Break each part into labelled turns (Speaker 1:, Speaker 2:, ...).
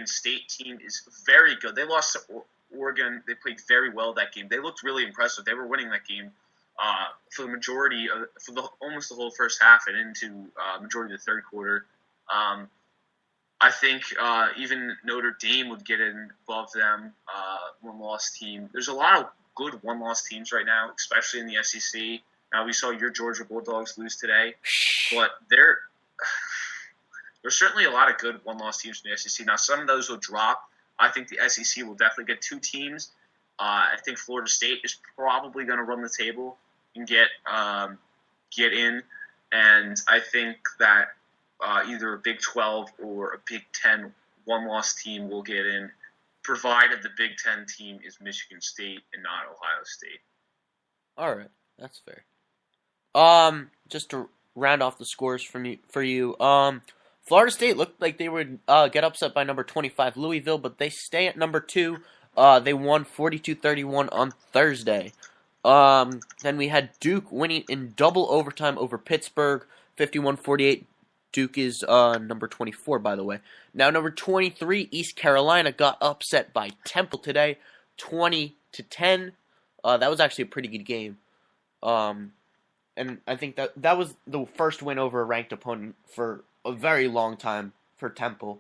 Speaker 1: Michigan State team is very good. They lost to Oregon. They played very well that game. They looked really impressive. They were winning that game for the majority of almost the whole first half and into majority of the third quarter. I think even Notre Dame would get in above them, one-loss team. There's a lot of good one-loss teams right now, especially in the SEC. Now, we saw your Georgia Bulldogs lose today, but there's certainly a lot of good one-loss teams in the SEC. Now, some of those will drop. I think the SEC will definitely get 2 teams. I think Florida State is probably going to run the table and get in, and I think that either a Big 12 or a Big 10 one-loss team will get in, provided the Big 10 team is Michigan State and not Ohio State.
Speaker 2: All right, that's fair. Just to round off the scores for you, Florida State looked like they would get upset by number 25 Louisville, but they stay at number 2. They won 42-31 on Thursday. Then we had Duke winning in double overtime over Pittsburgh, 51-48. Duke is number 24, by the way. Now, number 23, East Carolina, got upset by Temple today, 20-10. That was actually a pretty good game. And I think that was the first win over a ranked opponent for a very long time for Temple.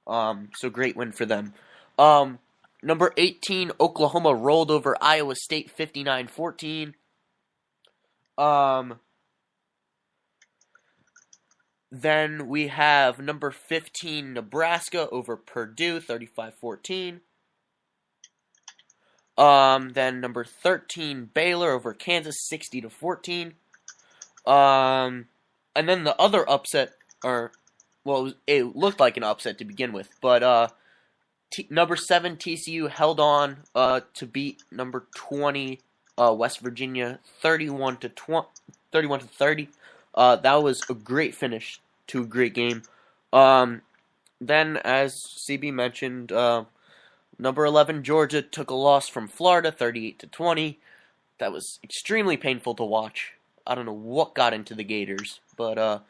Speaker 2: So great win for them. Number 18, Oklahoma rolled over Iowa State 59-14. Then we have number 15, Nebraska over Purdue 35-14. Then number 13, Baylor over Kansas 60-14. And then the other upset, it looked like an upset to begin with, but number 7 TCU held on to beat number 20 West Virginia 31-30. That was a great finish to a great game. Then, as CB mentioned, number 11 Georgia took a loss from Florida 38-20. That was extremely painful to watch. I don't know what got into the Gators, but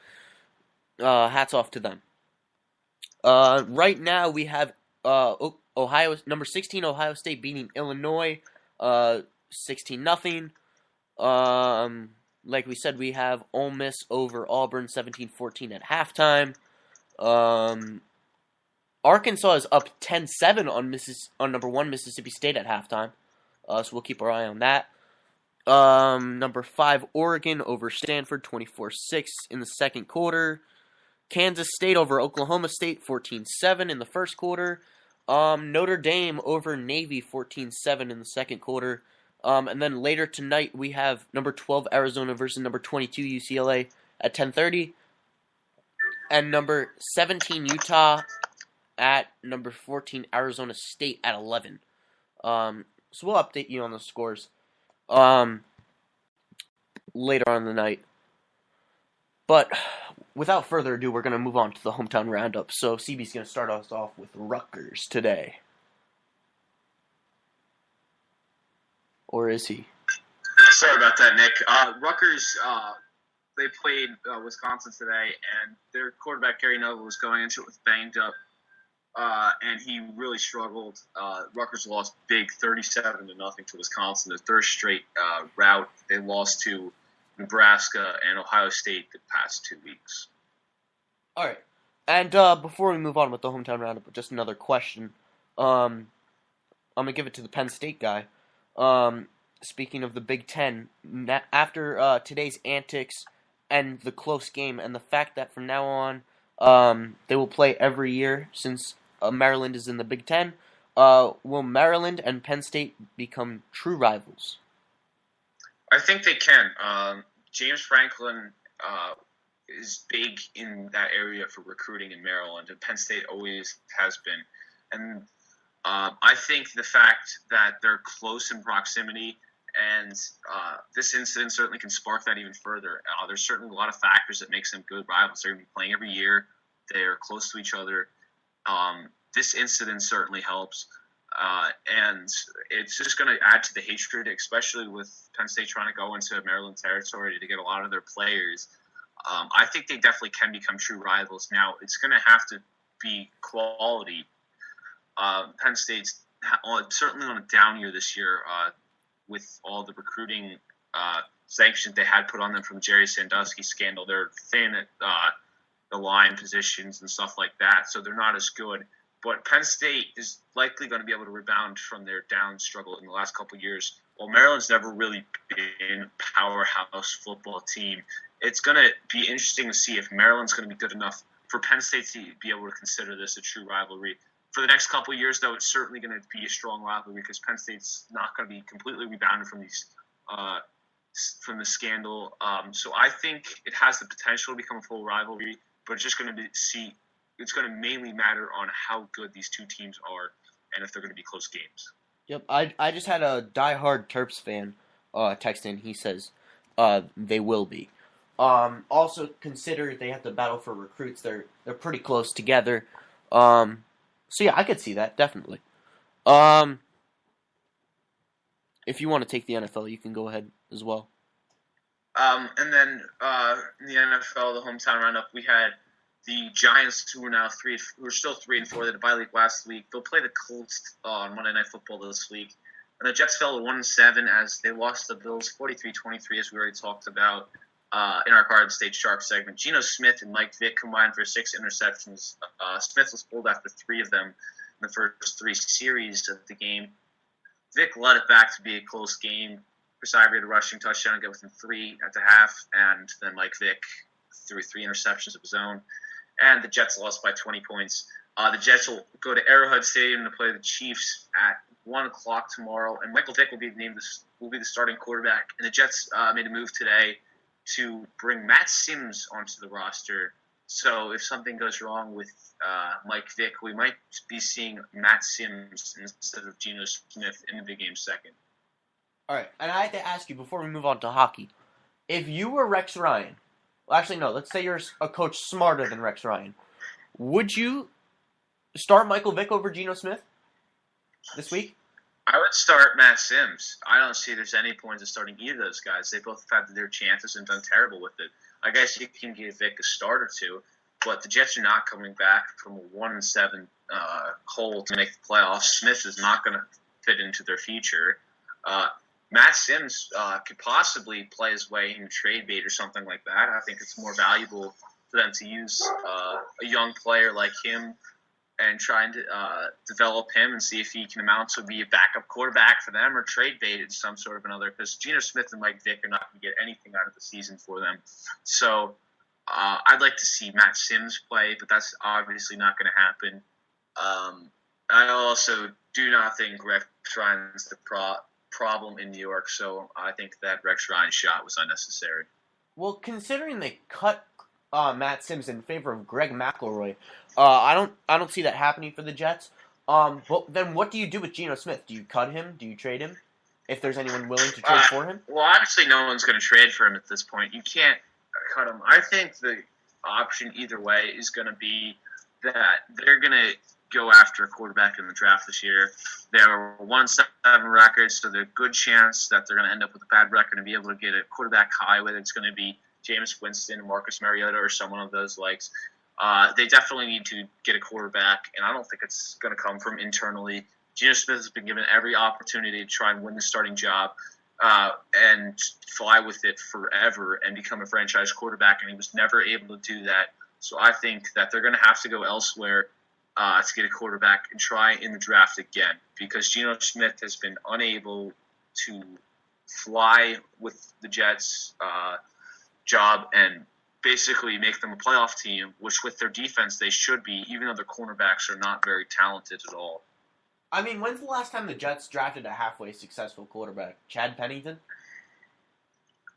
Speaker 2: hats off to them. Right now we have number 16 Ohio State beating Illinois 16-0. Like we said, we have Ole Miss over Auburn 17-14 at halftime. Arkansas is up 10-7 on number 1 Mississippi State at halftime. So we'll keep our eye on that. Number 5 Oregon over Stanford 24-6 in the second quarter. Kansas State over Oklahoma State 14-7 in the first quarter. Notre Dame over Navy 14-7 in the second quarter. And then later tonight we have number 12 Arizona versus number 22 UCLA at 10:30. And number 17 Utah at number 14 Arizona State at 11. So we'll update you on the scores later on in the night. But without further ado, we're going to move on to the hometown roundup. So CB's going to start us off with Rutgers today. Or is he?
Speaker 1: Sorry about that, Nick. Rutgers, they played Wisconsin today, and their quarterback, Gary Noble, was going into it with banged up, and he really struggled. Rutgers lost big 37-0 to Wisconsin, the third straight route. They lost to Nebraska and Ohio State the past 2 weeks.
Speaker 2: All right. And before we move on with the hometown roundup, just another question. I'm going to give it to the Penn State guy. Speaking of the Big Ten, after today's antics and the close game and the fact that from now on they will play every year since Maryland is in the Big Ten, will Maryland and Penn State become true rivals?
Speaker 1: I think they can. James Franklin is big in that area for recruiting in Maryland, and Penn State always has been. And I think the fact that they're close in proximity and this incident certainly can spark that even further. There's certainly a lot of factors that makes them good rivals. They're going to be playing every year. They're close to each other. This incident certainly helps. And it's just going to add to the hatred, especially with Penn State trying to go into Maryland territory to get a lot of their players. I think they definitely can become true rivals. Now, it's going to have to be quality. Penn State's certainly on a down year this year with all the recruiting sanctions they had put on them from Jerry Sandusky's scandal. They're thin at the line positions and stuff like that, so they're not as good. But Penn State is likely going to be able to rebound from their down struggle in the last couple of years. While Maryland's never really been a powerhouse football team, it's going to be interesting to see if Maryland's going to be good enough for Penn State to be able to consider this a true rivalry. For the next couple of years, though, it's certainly going to be a strong rivalry because Penn State's not going to be completely rebounded from from the scandal. So I think it has the potential to become a full rivalry, but it's just going to it's going to mainly matter on how good these two teams are and if they're going to be close games.
Speaker 2: Yep, I just had a diehard Terps fan text in. He says they will be. Also consider they have to battle for recruits. They're pretty close together. So yeah, I could see that definitely. If you want to take the NFL, you can go ahead as well.
Speaker 1: And then in the NFL, the hometown roundup, we had the Giants, who are still 3-4. They had a bye week last week. They'll play the Colts on Monday Night Football this week. And the Jets fell to 1-7 as they lost the Bills 43-23, as we already talked about in our Garden State Sharp segment. Geno Smith and Mike Vick combined for 6 interceptions. Smith was pulled after 3 of them in the first 3 series of the game. Vick led it back to be a close game. Chris Ivory had a rushing touchdown, get within 3 at the half, and then Mike Vick threw 3 interceptions of his own. And the Jets lost by 20 points. The Jets will go to Arrowhead Stadium to play the Chiefs at 1 o'clock tomorrow, and Michael Vick will be the starting quarterback. And the Jets made a move today to bring Matt Sims onto the roster. So if something goes wrong with Mike Vick, we might be seeing Matt Sims instead of Geno Smith in the big game second.
Speaker 2: All right, and I have to ask you before we move on to hockey, if you were Rex Ryan, well, actually no, let's say you're a coach smarter than Rex Ryan, would you start Michael Vick over Geno Smith this week?
Speaker 1: I would start Matt Sims. I don't see there's any point in starting either of those guys. They both have had their chances and done terrible with it. I guess you can give Vick a start or two, but the Jets are not coming back from a 1-7 hole to make the playoffs. Smith is not going to fit into their future. Matt Sims could possibly play his way in trade bait or something like that. I think it's more valuable for them to use a young player like him and try and develop him and see if he can amount to be a backup quarterback for them or trade bait in some sort of another. Because Geno Smith and Mike Vick are not going to get anything out of the season for them. So I'd like to see Matt Sims play, but that's obviously not going to happen. I also do not think Rex Ryan's the problem in New York, so I think that Rex Ryan's shot was unnecessary.
Speaker 2: Well, considering they cut Matt Sims in favor of Greg McElroy, I don't see that happening for the Jets. But then what do you do with Geno Smith? Do you cut him? Do you trade him? If there's anyone willing to trade for him?
Speaker 1: Well, obviously no one's going to trade for him at this point. You can't cut him. I think the option either way is going to be that they're going to go after a quarterback in the draft this year. They're 1-7 records, so there's a good chance that they're going to end up with a bad record and be able to get a quarterback high, whether it's going to be Jameis Winston, Marcus Mariota, or someone of those likes. They definitely need to get a quarterback, and I don't think it's going to come from internally. Geno Smith has been given every opportunity to try and win the starting job and fly with it forever and become a franchise quarterback, and he was never able to do that. So I think that they're going to have to go elsewhere to get a quarterback and try in the draft again, because Geno Smith has been unable to fly with the Jets job and basically make them a playoff team, which with their defense they should be, even though their cornerbacks are not very talented at all.
Speaker 2: I mean, when's the last time the Jets drafted a halfway successful quarterback? Chad Pennington?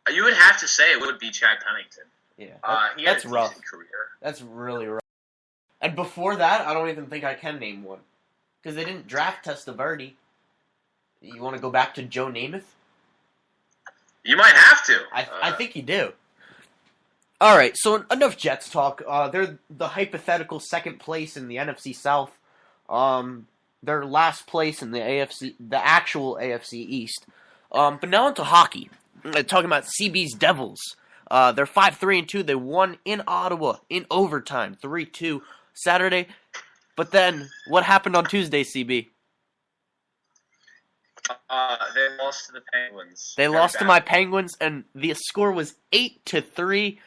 Speaker 1: You would have to say it would be Chad Pennington.
Speaker 2: Yeah,
Speaker 1: he had
Speaker 2: that's
Speaker 1: a
Speaker 2: rough.
Speaker 1: decent career.
Speaker 2: That's really rough. And before that, I don't even think I can name one. Because they didn't draft Testaverde. You want to go back to Joe Namath?
Speaker 1: You might have to.
Speaker 2: I think you do. All right, so enough Jets talk. They're the hypothetical second place in the NFC South. They're last place in the actual AFC East. But now into hockey. Talking about CB's Devils. They're 5-3-2. They won in Ottawa in overtime, 3-2 Saturday. But then, what happened on Tuesday, CB?
Speaker 1: They lost to the Penguins.
Speaker 2: They
Speaker 1: Very
Speaker 2: lost to my
Speaker 1: badly.
Speaker 2: Penguins, and the score was 8-3.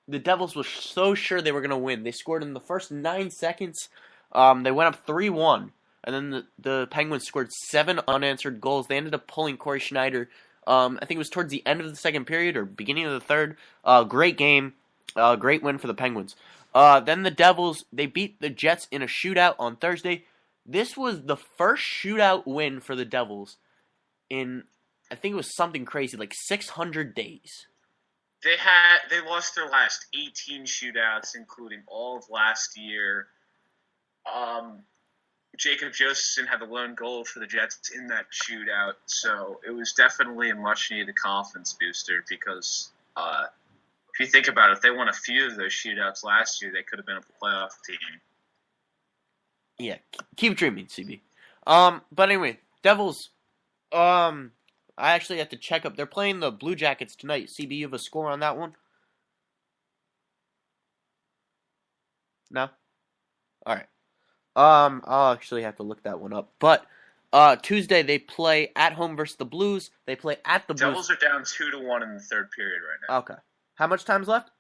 Speaker 2: The Devils were so sure they were going to win. They scored in the first 9 seconds. They went up 3-1, and then the Penguins scored 7 unanswered goals. They ended up pulling Corey Schneider. I think it was towards the end of the second period or beginning of the third. Great game. Great win for the Penguins. Then the Devils, they beat the Jets in a shootout on Thursday. This was the first shootout win for the Devils in, I think it was something crazy, like 600 days.
Speaker 1: They lost their last 18 shootouts, including all of last year. Jacob Josephson had the lone goal for the Jets in that shootout, so it was definitely a much-needed confidence booster because if you think about it, if they won a few of those shootouts last year, they could have been a playoff team.
Speaker 2: Yeah, keep dreaming, CB. But anyway, Devils, I actually have to check up. They're playing the Blue Jackets tonight. CB, you have a score on that one? No? Alright. I'll actually have to look that one up. But Tuesday they play at home versus the Blues. They play at the Blues.
Speaker 1: Devils are down 2-1 in the third period right now.
Speaker 2: Okay. How much time's left?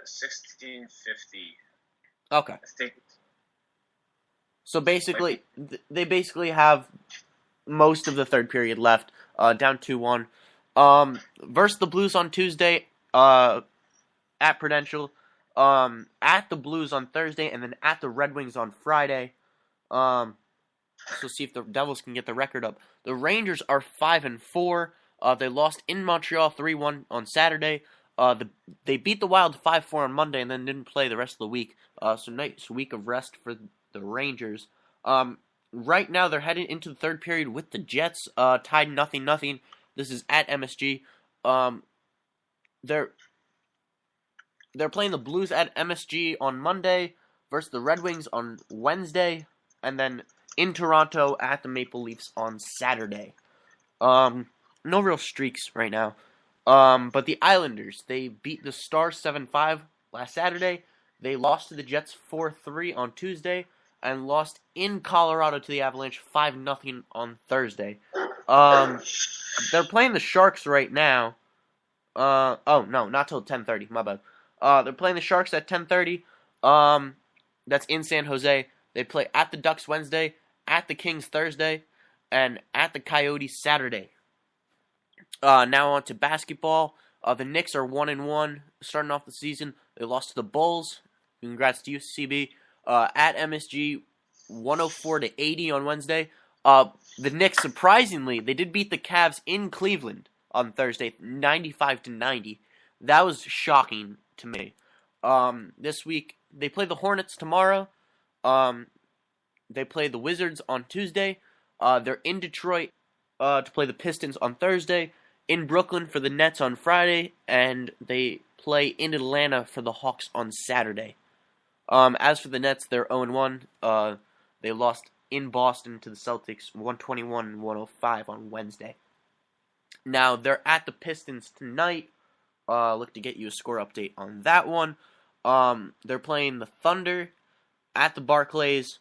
Speaker 1: 16:50.
Speaker 2: Okay.
Speaker 1: I think.
Speaker 2: So basically, they basically have most of the third period left. Down 2-1. Versus the Blues on Tuesday. At Prudential. At the Blues on Thursday, and then at the Red Wings on Friday. So see if the Devils can get the record up. The Rangers are 5-4. They lost in Montreal 3-1 on Saturday. They beat the Wild 5-4 on Monday, and then didn't play the rest of the week. So nice week of rest for the Rangers. Right now they're headed into the third period with the Jets, tied 0-0. This is at MSG. They're playing the Blues at MSG on Monday versus the Red Wings on Wednesday, and then in Toronto at the Maple Leafs on Saturday. No real streaks right now. But the Islanders, they beat the Stars 7-5 last Saturday. They lost to the Jets 4-3 on Tuesday, and lost in Colorado to the Avalanche 5-0 on Thursday. They're playing the Sharks right now. Oh, no, not till 10:30. My bad. They're playing the Sharks at 10:30. That's in San Jose. They play at the Ducks Wednesday, at the Kings Thursday, and at the Coyotes Saturday. Now on to basketball. The Knicks are 1-1 starting off the season. They lost to the Bulls. Congrats to you, CB. At MSG, 104-80 on Wednesday. The Knicks, surprisingly, they did beat the Cavs in Cleveland on Thursday, 95-90. That was shocking to me. This week, they play the Hornets tomorrow. They play the Wizards on Tuesday. They're in Detroit to play the Pistons on Thursday. In Brooklyn for the Nets on Friday. And they play in Atlanta for the Hawks on Saturday. As for the Nets, they're 0-1. They lost in Boston to the Celtics 121-105 on Wednesday. Now, they're at the Pistons tonight. Look to get you a score update on that one. They're playing the Thunder at the Barclays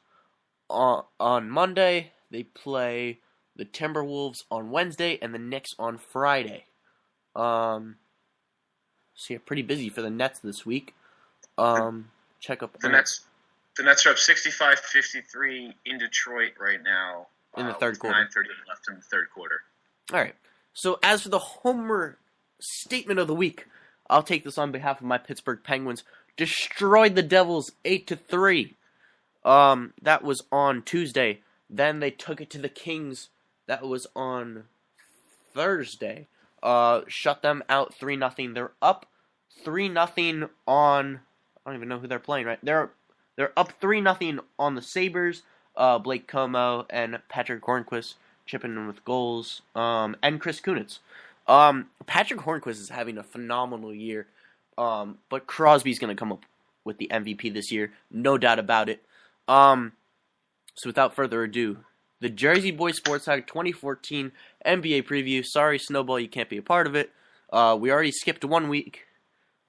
Speaker 2: on Monday. They play the Timberwolves on Wednesday and the Knicks on Friday. So yeah, pretty busy for the Nets this week. Check up
Speaker 1: the Nets. The Nets are up 65-53 in Detroit right now.
Speaker 2: In the third quarter.
Speaker 1: 9:30 left in the third quarter.
Speaker 2: All right. So as for the Homer statement of the week, I'll take this on behalf of my Pittsburgh Penguins. Destroyed the Devils 8-3. That was on Tuesday. Then they took it to the Kings. That was on Thursday. Shut them out 3-0. They're up 3-0 on. I don't even know who they're playing. Right? They're up 3-0 on the Sabres. Blake Como and Patrick Hornquist chipping in with goals. And Chris Kunitz. Patrick Hornquist is having a phenomenal year. But Crosby's going to come up with the MVP this year. No doubt about it. So without further ado, the Jersey Boys Sports Talk 2014 NBA preview. Sorry, Snowball, you can't be a part of it. We already skipped 1 week.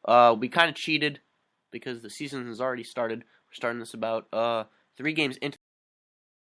Speaker 2: We kind of cheated because the season has already started. We're starting this about 3 games into